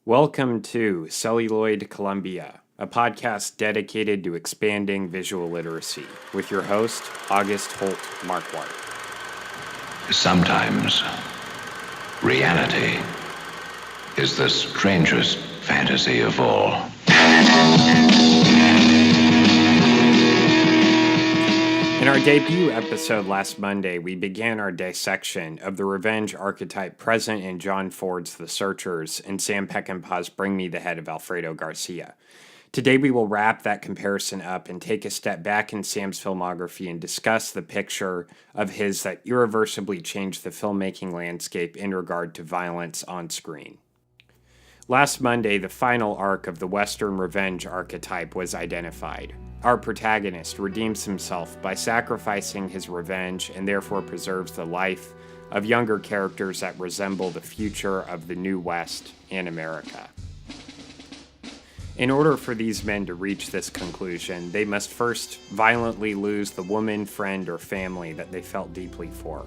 Welcome to Celluloid Columbia, a podcast dedicated to expanding visual literacy, with your host, August Holt Marquardt. Sometimes reality is the strangest fantasy of all. In our debut episode last Monday, we began our dissection of the revenge archetype present in John Ford's The Searchers and Sam Peckinpah's Bring Me the Head of Alfredo Garcia. Today we will wrap that comparison up and take a step back in Sam's filmography and discuss the picture of his that irreversibly changed the filmmaking landscape in regard to violence on screen. Last Monday, the final arc of the Western revenge archetype was identified. Our protagonist redeems himself by sacrificing his revenge and therefore preserves the life of younger characters that resemble the future of the New West and America. In order for these men to reach this conclusion, they must first violently lose the woman, friend, or family that they felt deeply for.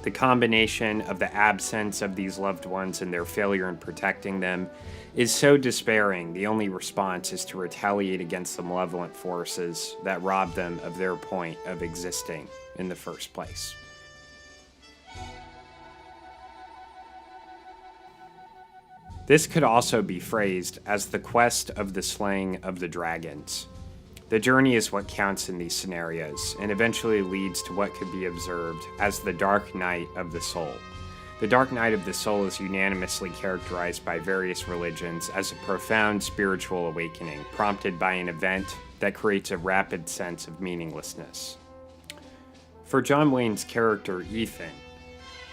The combination of the absence of these loved ones and their failure in protecting them is so despairing, the only response is to retaliate against the malevolent forces that rob them of their point of existing in the first place. This could also be phrased as the quest of the slaying of the dragons. The journey is what counts in these scenarios, and eventually leads to what could be observed as the dark night of the soul. The dark night of the soul is unanimously characterized by various religions as a profound spiritual awakening, prompted by an event that creates a rapid sense of meaninglessness. For John Wayne's character, Ethan,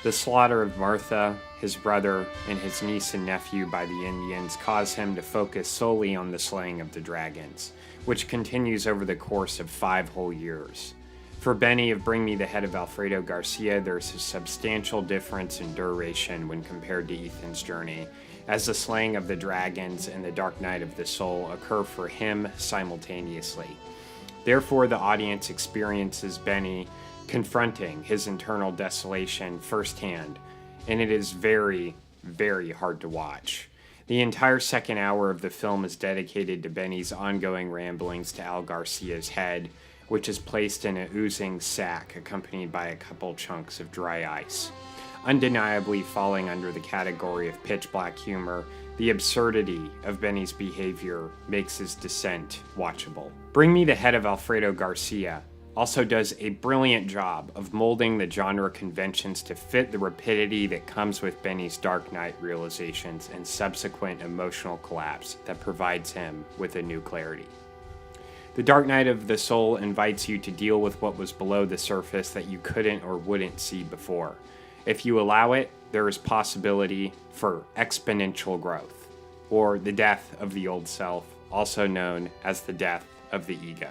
the slaughter of Martha, his brother, and his niece and nephew by the Indians cause him to focus solely on the slaying of the dragons, which continues over the course of 5 whole years. For Benny of Bring Me the Head of Alfredo Garcia, there's a substantial difference in duration when compared to Ethan's journey, as the slaying of the dragons and the dark night of the soul occur for him simultaneously. Therefore, the audience experiences Benny confronting his internal desolation firsthand, and it is very, very hard to watch. The entire second hour of the film is dedicated to Benny's ongoing ramblings to Al Garcia's head, which is placed in an oozing sack accompanied by a couple chunks of dry ice. Undeniably falling under the category of pitch black humor, the absurdity of Benny's behavior makes his descent watchable. Bring Me the Head of Alfredo Garcia also does a brilliant job of molding the genre conventions to fit the rapidity that comes with Benny's Dark Knight realizations and subsequent emotional collapse that provides him with a new clarity. The Dark Night of the Soul invites you to deal with what was below the surface that you couldn't or wouldn't see before. If you allow it, there is possibility for exponential growth, or the death of the old self, also known as the death of the ego.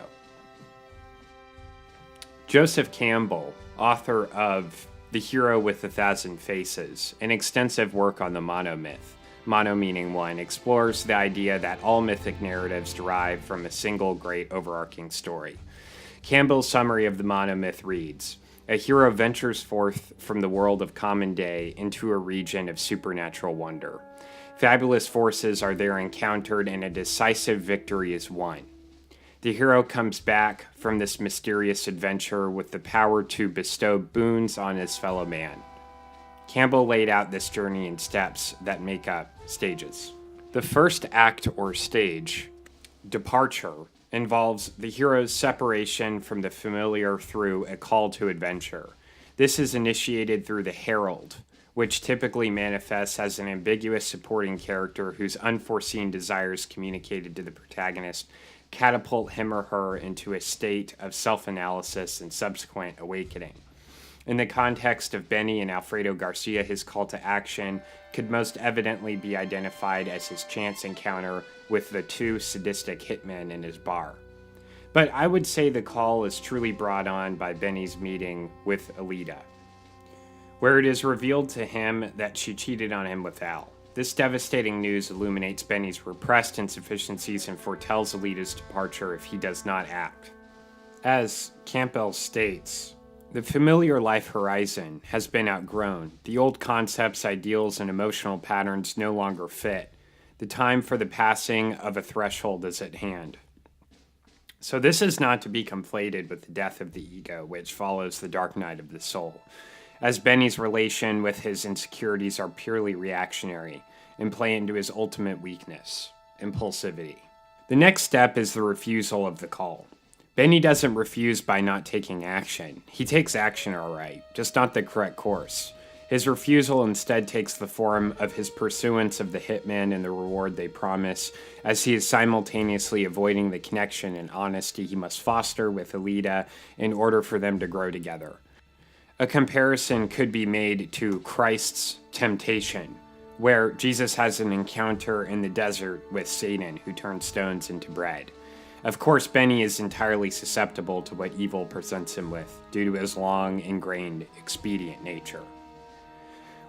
Joseph Campbell, author of The Hero with 1,000 Faces, an extensive work on the monomyth, mono meaning one, explores the idea that all mythic narratives derive from a single great overarching story. Campbell's summary of the monomyth reads, "A hero ventures forth from the world of common day into a region of supernatural wonder. Fabulous forces are there encountered and a decisive victory is won. The hero comes back from this mysterious adventure with the power to bestow boons on his fellow man." Campbell laid out this journey in steps that make up stages. The first act or stage, departure, involves the hero's separation from the familiar through a call to adventure. This is initiated through the herald, which typically manifests as an ambiguous supporting character whose unforeseen desires communicated to the protagonist catapult him or her into a state of self-analysis and subsequent awakening. In the context of Benny and Alfredo Garcia, his call to action could most evidently be identified as his chance encounter with the 2 sadistic hitmen in his bar. But I would say the call is truly brought on by Benny's meeting with Alida, where it is revealed to him that she cheated on him with Al. This devastating news illuminates Benny's repressed insufficiencies and foretells Alida's departure if he does not act. As Campbell states, the familiar life horizon has been outgrown. The old concepts, ideals, and emotional patterns no longer fit. The time for the passing of a threshold is at hand. So this is not to be conflated with the death of the ego, which follows the dark night of the soul, as Benny's relation with his insecurities are purely reactionary and play into his ultimate weakness, impulsivity. The next step is the refusal of the call. Benny doesn't refuse by not taking action. He takes action all right, just not the correct course. His refusal instead takes the form of his pursuance of the hitmen and the reward they promise, as he is simultaneously avoiding the connection and honesty he must foster with Alita in order for them to grow together. A comparison could be made to Christ's temptation, where Jesus has an encounter in the desert with Satan, who turns stones into bread. Of course, Benny is entirely susceptible to what evil presents him with, due to his long ingrained expedient nature.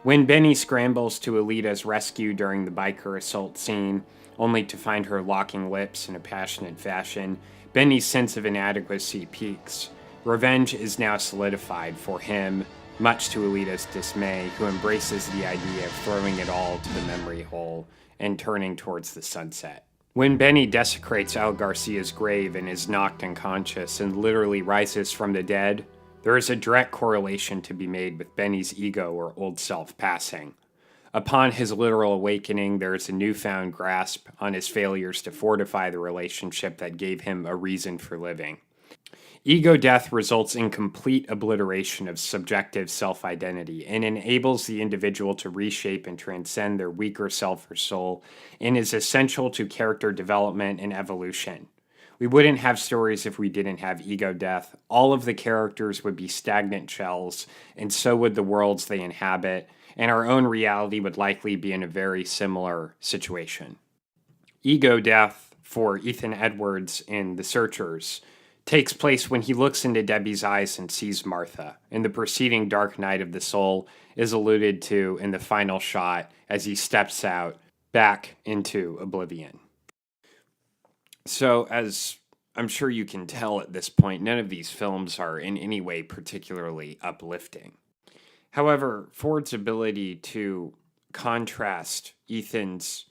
When Benny scrambles to Alita's rescue during the biker assault scene, only to find her locking lips in a passionate fashion, Benny's sense of inadequacy peaks. Revenge is now solidified for him, much to Alita's dismay, who embraces the idea of throwing it all to the memory hole and turning towards the sunset. When Benny desecrates Al Garcia's grave and is knocked unconscious and literally rises from the dead, there is a direct correlation to be made with Benny's ego or old self passing. Upon his literal awakening, there is a newfound grasp on his failures to fortify the relationship that gave him a reason for living. Ego death results in complete obliteration of subjective self-identity and enables the individual to reshape and transcend their weaker self or soul, and is essential to character development and evolution. We wouldn't have stories if we didn't have ego death. All of the characters would be stagnant shells, and so would the worlds they inhabit, and our own reality would likely be in a very similar situation. Ego death for Ethan Edwards in The Searchers takes place when he looks into Debbie's eyes and sees Martha, and the preceding dark night of the soul is alluded to in the final shot as he steps out back into oblivion. So, as I'm sure you can tell at this point, none of these films are in any way particularly uplifting. However, Ford's ability to contrast Ethan's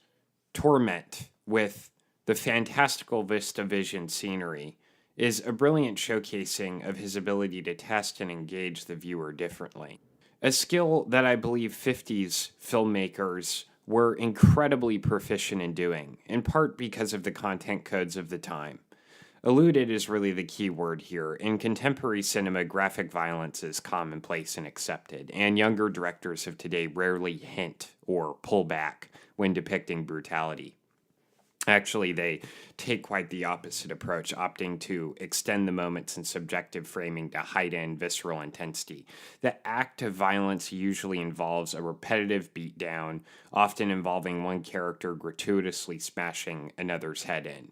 torment with the fantastical VistaVision scenery is a brilliant showcasing of his ability to test and engage the viewer differently. A skill that I believe 50s filmmakers were incredibly proficient in doing, in part because of the content codes of the time. Eluded is really the key word here. In contemporary cinema, graphic violence is commonplace and accepted, and younger directors of today rarely hint or pull back when depicting brutality. Actually, they take quite the opposite approach, opting to extend the moments in subjective framing to heighten visceral intensity. The act of violence usually involves a repetitive beatdown, often involving one character gratuitously smashing another's head in.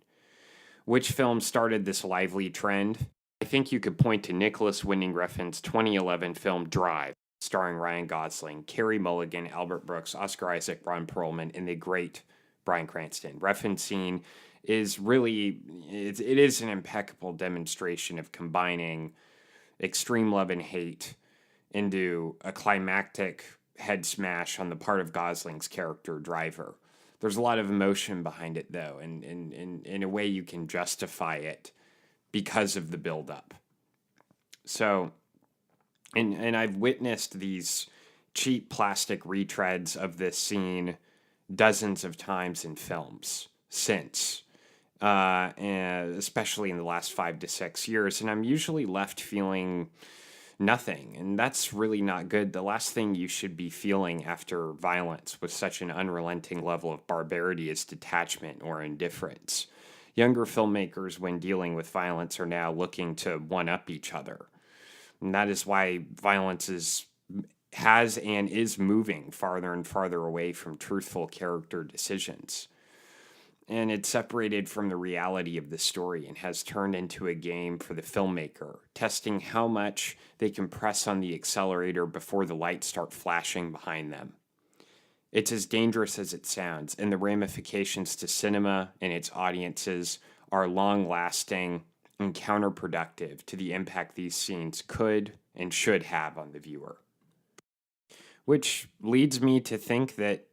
Which film started this lively trend? I think you could point to Nicholas Winding Refn's 2011 film Drive, starring Ryan Gosling, Carey Mulligan, Albert Brooks, Oscar Isaac, Ron Perlman, and the great Bryan Cranston. Refn's scene is really, it is an impeccable demonstration of combining extreme love and hate into a climactic head smash on the part of Gosling's character, Driver. There's a lot of emotion behind it, though, and in a way you can justify it because of the buildup. So, and I've witnessed these cheap plastic retreads of this scene dozens of times in films since, and especially in the last 5 to 6 years, and I'm usually left feeling nothing, and that's really not good. The last thing you should be feeling after violence with such an unrelenting level of barbarity is detachment or indifference. Younger filmmakers, when dealing with violence, are now looking to one-up each other, and that is why violence has and is moving farther and farther away from truthful character decisions. And it's separated from the reality of the story and has turned into a game for the filmmaker, testing how much they can press on the accelerator before the lights start flashing behind them. It's as dangerous as it sounds, and the ramifications to cinema and its audiences are long-lasting and counterproductive to the impact these scenes could and should have on the viewer. Which leads me to think that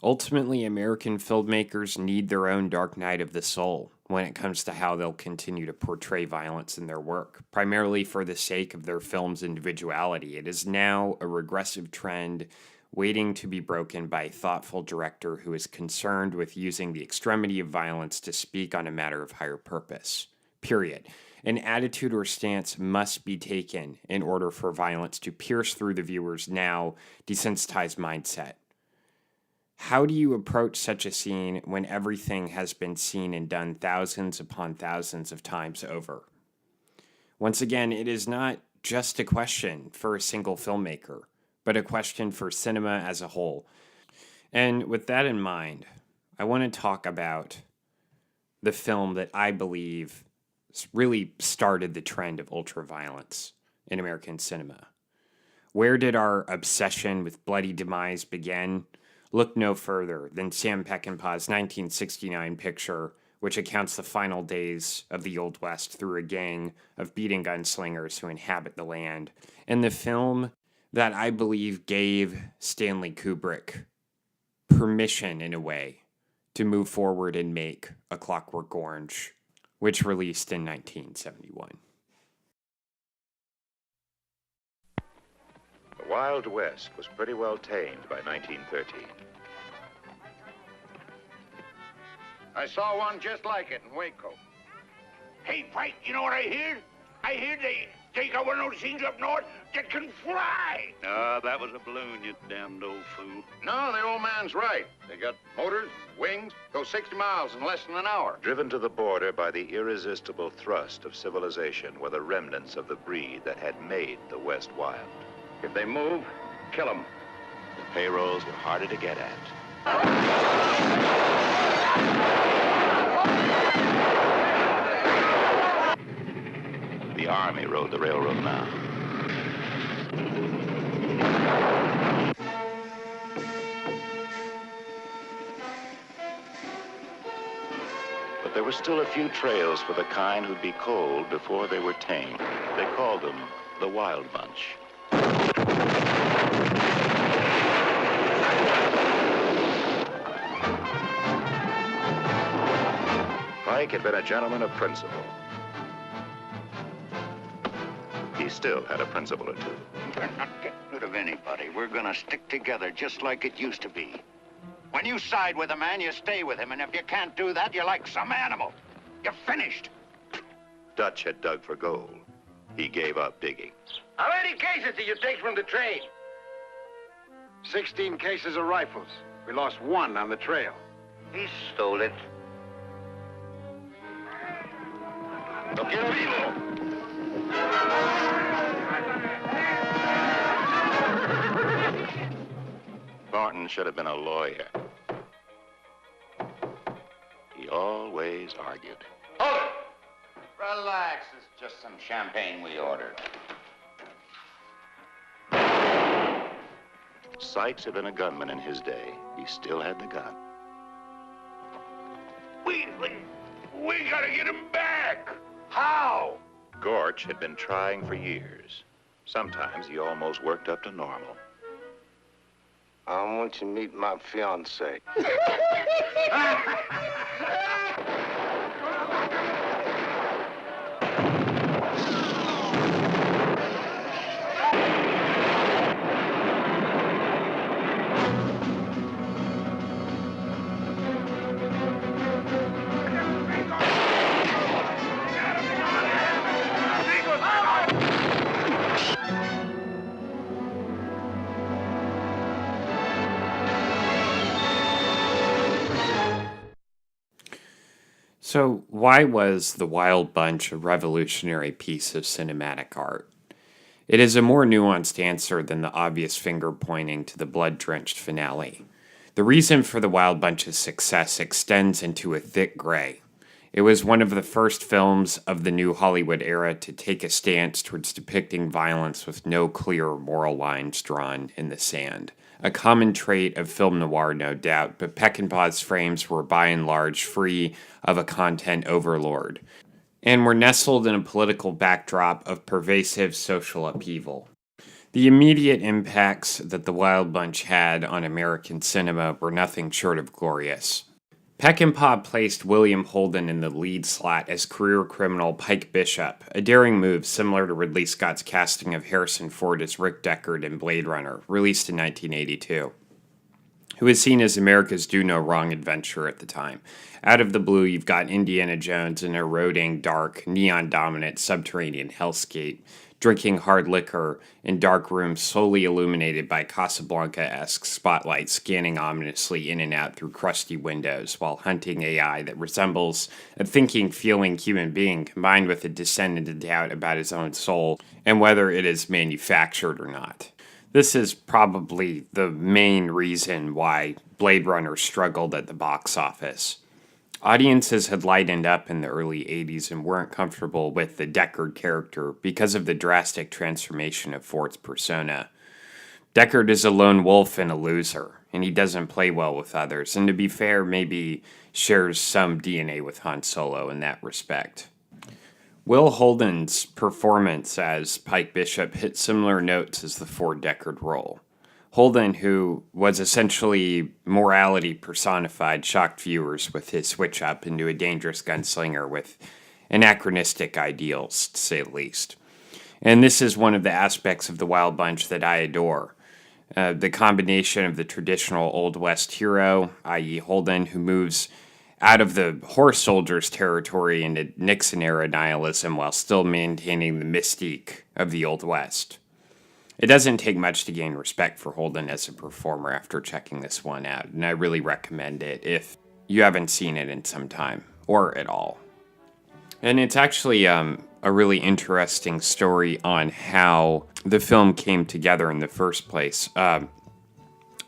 Ultimately, American filmmakers need their own dark night of the soul when it comes to how they'll continue to portray violence in their work, primarily for the sake of their film's individuality. It is now a regressive trend waiting to be broken by a thoughtful director who is concerned with using the extremity of violence to speak on a matter of higher purpose. Period. An attitude or stance must be taken in order for violence to pierce through the viewer's now desensitized mindset. How do you approach such a scene when everything has been seen and done thousands upon thousands of times over? Once again, it is not just a question for a single filmmaker, but a question for cinema as a whole. And with that in mind, I want to talk about the film that I believe really started the trend of ultraviolence in American cinema. Where did our obsession with bloody demise begin? Look no further than Sam Peckinpah's 1969 picture, which accounts the final days of the Old West through a gang of beating gunslingers who inhabit the land. And the film that I believe gave Stanley Kubrick permission, in a way, to move forward and make A Clockwork Orange, which released in 1971. The Wild West was pretty well tamed by 1913. I saw one just like it in Waco. Hey, Pike, you know what I hear? I hear they got one of those things up north that can fly. That was a balloon, you damned old fool. No, the old man's right. They got motors, wings, go 60 miles in less than an hour. Driven to the border by the irresistible thrust of civilization were the remnants of the breed that had made the West wild. If they move, kill them. The payrolls were harder to get at. The Army rode the railroad now. But there were still a few trails for the kind who'd be cold before they were tame. They called them the Wild Bunch. Pike had been a gentleman of principle. He still had a principle or two. We're not getting rid of anybody. We're gonna stick together just like it used to be. When you side with a man, you stay with him, and if you can't do that, you're like some animal. You're finished. Dutch had dug for gold. He gave up digging. How many cases did you take from the train? 16 cases of rifles. We lost one on the trail. He stole it. Lo quiero vivo! Thornton should have been a lawyer. He always argued. Hold it! Relax, it's just some champagne we ordered. Sykes had been a gunman in his day. He still had the gun. We gotta get him back. How? Gorch had been trying for years. Sometimes he almost worked up to normal. I want you to meet my fiancée. So, why was The Wild Bunch a revolutionary piece of cinematic art? It is a more nuanced answer than the obvious finger pointing to the blood-drenched finale. The reason for The Wild Bunch's success extends into a thick gray. It was one of the first films of the new Hollywood era to take a stance towards depicting violence with no clear moral lines drawn in the sand. A common trait of film noir, no doubt, but Peckinpah's frames were by and large free of a content overlord, and were nestled in a political backdrop of pervasive social upheaval. The immediate impacts that the Wild Bunch had on American cinema were nothing short of glorious. Peckinpah placed William Holden in the lead slot as career criminal Pike Bishop, a daring move similar to Ridley Scott's casting of Harrison Ford as Rick Deckard in Blade Runner, released in 1982, who was seen as America's do-no-wrong adventurer at the time. Out of the blue, you've got Indiana Jones in a eroding, dark, neon-dominant subterranean hellscape, drinking hard liquor in dark rooms solely illuminated by Casablanca-esque spotlights scanning ominously in and out through crusty windows while hunting AI that resembles a thinking, feeling human being combined with a descendant doubt about his own soul and whether it is manufactured or not. This is probably the main reason why Blade Runner struggled at the box office. Audiences had lightened up in the early 80s and weren't comfortable with the Deckard character because of the drastic transformation of Ford's persona. Deckard is a lone wolf and a loser, and he doesn't play well with others, and to be fair, maybe shares some DNA with Han Solo in that respect. Will Holden's performance as Pike Bishop hit similar notes as the Ford Deckard role. Holden, who was essentially morality personified, shocked viewers with his switch up into a dangerous gunslinger with anachronistic ideals, to say the least. And this is one of the aspects of the Wild Bunch that I adore. The combination of the traditional Old West hero, i.e. Holden, who moves out of the horse soldiers' territory into Nixon-era nihilism while still maintaining the mystique of the Old West. It doesn't take much to gain respect for Holden as a performer after checking this one out, and I really recommend it if you haven't seen it in some time, or at all. And it's actually a really interesting story on how the film came together in the first place.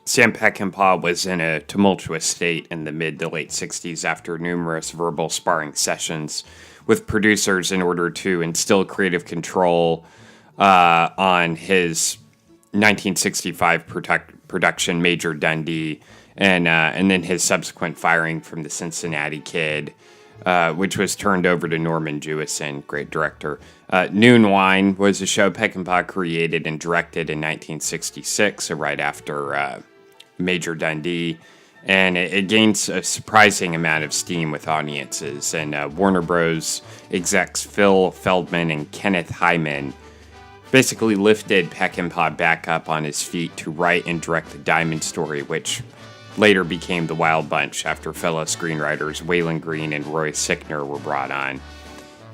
Sam Peckinpah was in a tumultuous state in the mid to late 60s after numerous verbal sparring sessions with producers in order to instill creative control on his 1965 production Major Dundee, and then his subsequent firing from the Cincinnati Kid, which was turned over to Norman Jewison, great director. Noon Wine was a show Peckinpah created and directed in 1966, so right after Major Dundee, and it gains a surprising amount of steam with audiences, and Warner Bros. Execs Phil Feldman and Kenneth Hyman basically lifted Peckinpah back up on his feet to write and direct The Diamond Story, which later became The Wild Bunch after fellow screenwriters Waylon Green and Roy Sickner were brought on.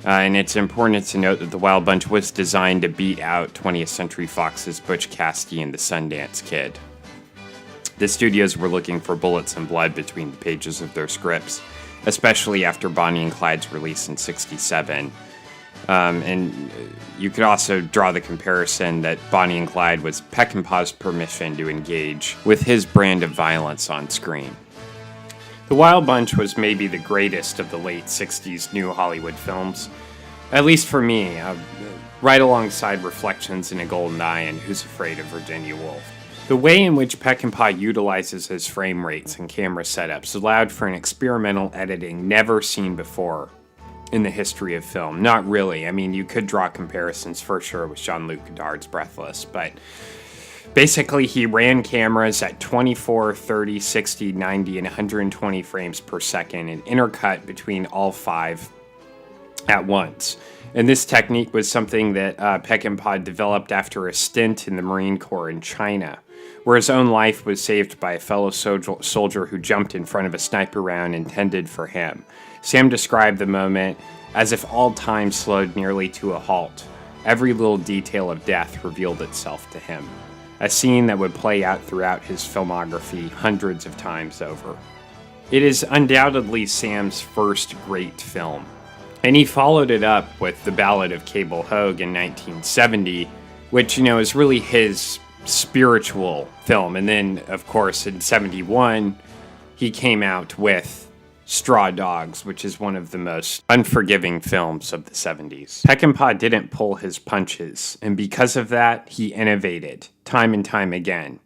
And it's important to note that The Wild Bunch was designed to beat out 20th Century Fox's Butch Cassidy and the Sundance Kid. The studios were looking for bullets and blood between the pages of their scripts, especially after Bonnie and Clyde's release in '67. And you could also draw the comparison that Bonnie and Clyde was Peckinpah's permission to engage with his brand of violence on screen. The Wild Bunch was maybe the greatest of the late 60s New Hollywood films, at least for me, right alongside Reflections in a Golden Eye and Who's Afraid of Virginia Woolf. The way in which Peckinpah utilizes his frame rates and camera setups allowed for an experimental editing never seen before in the history of film. Not really. I mean, you could draw comparisons for sure with Jean-Luc Godard's Breathless, but basically he ran cameras at 24, 30, 60, 90, and 120 frames per second and intercut between all five at once. And this technique was something that Peckinpah developed after a stint in the Marine Corps in China, where his own life was saved by a fellow soldier who jumped in front of a sniper round intended for him. Sam described the moment as if all time slowed nearly to a halt. Every little detail of death revealed itself to him. A scene that would play out throughout his filmography hundreds of times over. It is undoubtedly Sam's first great film, and he followed it up with The Ballad of Cable Hogue in 1970, which, is really his spiritual film. And then, of course, in 71, he came out with Straw Dogs, which is one of the most unforgiving films of the 70s. Peckinpah didn't pull his punches, and because of that, he innovated time and time again.